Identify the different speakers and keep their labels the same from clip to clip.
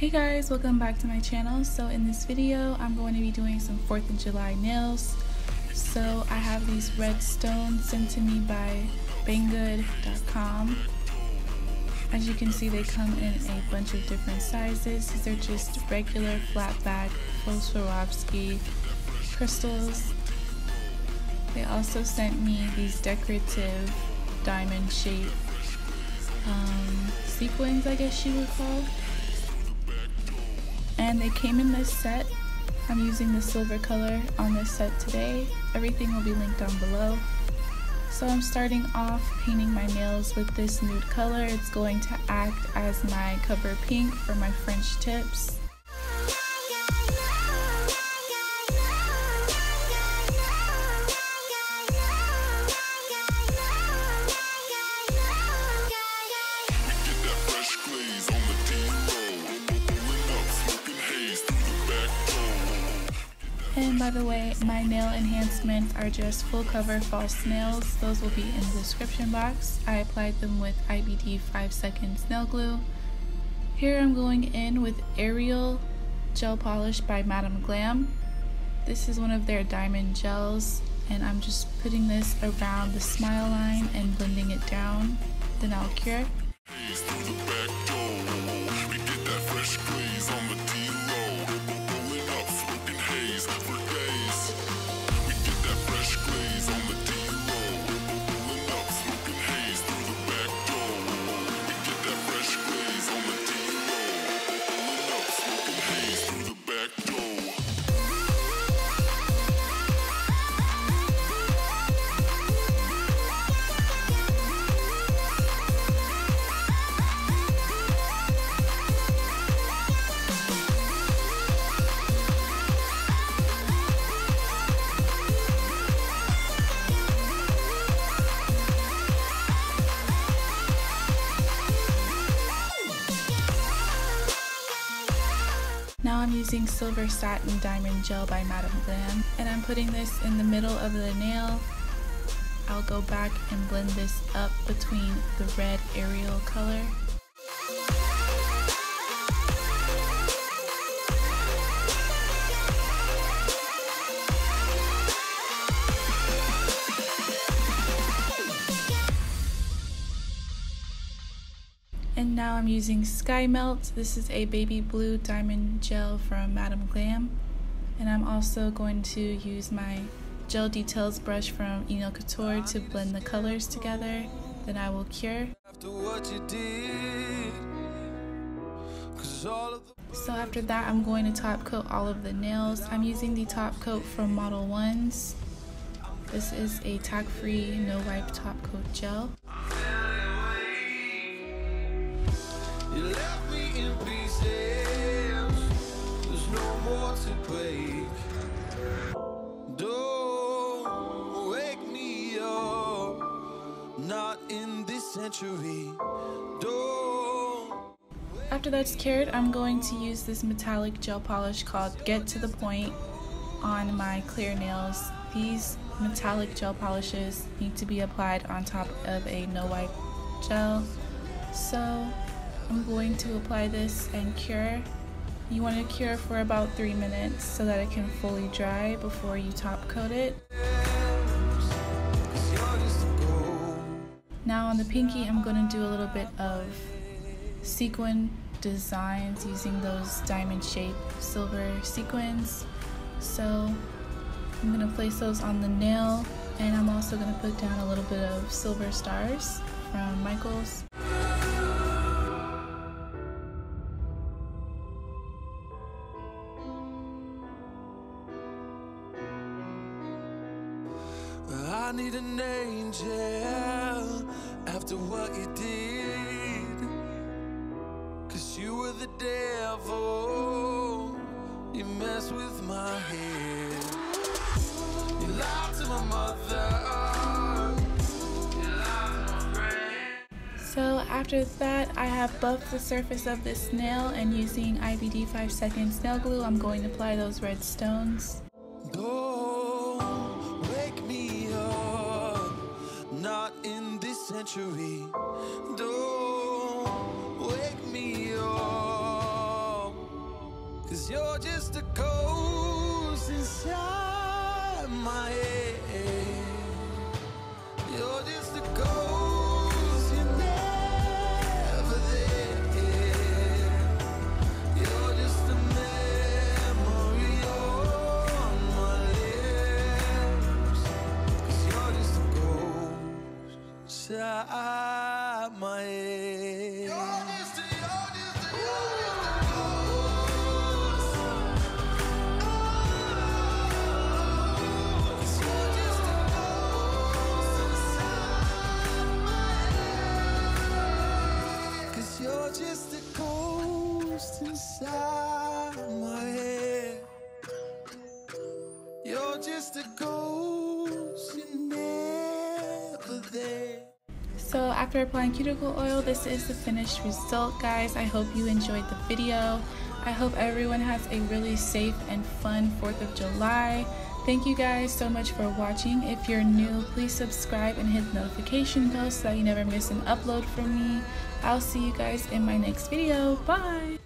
Speaker 1: Hey guys, welcome back to my channel. So in this video, I'm going to be doing some 4th of July nails. So I have these red stones sent to me by Banggood.com. As you can see, they come in a bunch of different sizes. These are just regular flat back Swarovski crystals. They also sent me these decorative diamond shaped sequins, I guess you would call. And they came in this set. I'm using the silver color on this set today. Everything will be linked down below. So I'm starting off painting my nails with this nude color. It's going to act as my cover pink for my French tips. And by the way, my nail enhancements are just full cover false nails. Those will be in the description box. I applied them with IBD 5 seconds nail glue. Here I'm going in with Aerial Gel Polish by Madame Glam. This is one of their diamond gels, and I'm just putting this around the smile line and blending it down. Then I'll cure. Now I'm using Silver Satin Diamond Gel by Madame Glam, and I'm putting this in the middle of the nail. I'll go back and blend this up between the red Aerial color. And now I'm using Sky Melt. This is a baby blue diamond gel from Madame Glam. And I'm also going to use my gel details brush from Inno Couture to blend the colors together. Then I will cure. So after that, I'm going to top coat all of the nails. I'm using the top coat from Model 1s. This is a tack-free, no-wipe top coat gel.
Speaker 2: You left me in pieces, there's no more to break. Don't wake me up, not in this century. Don't.
Speaker 1: After that's cured, I'm going to use this metallic gel polish called Get to the Point on my clear nails. These metallic gel polishes need to be applied on top of a no-wipe gel. So I'm going to apply this and cure. You want to cure for about 3 minutes so that it can fully dry before you top coat it. Now on the pinky, I'm going to do a little bit of sequin designs using those diamond shaped silver sequins. So I'm going to place those on the nail, and I'm also going to put down a little bit of silver stars from Michaels.
Speaker 2: I need an angel after what you did, 'cause you were the devil, you messed with my head, you lied to my mother, you lied to my friend.
Speaker 1: So after that, I have buffed the surface of this nail, and using IBD 5 seconds nail glue, I'm going to apply those red stones.
Speaker 2: Don't wake me up, not in this century. Don't wake me up. 'cause you're just a ghost inside my head. You're just a ghost, you're never there. You're just a memory on my lips, 'cause you're just a ghost inside my head. You're just a You're just a ghost inside my head. You're just a ghost, you're never there.
Speaker 1: So after applying cuticle oil, this is the finished result, guys. I hope you enjoyed the video. I hope everyone has a really safe and fun 4th of July. Thank you guys so much for watching. If you're new, please subscribe and hit the notification bell so that you never miss an upload from me. I'll see you guys in my next video. Bye!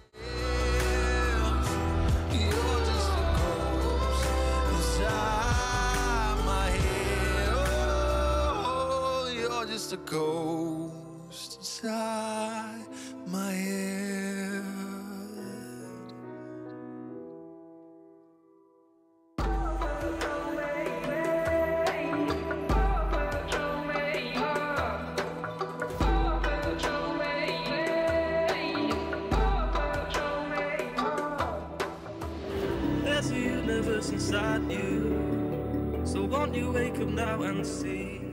Speaker 2: Just a ghost inside my head.
Speaker 3: There's a universe inside you, so won't you wake up now and see?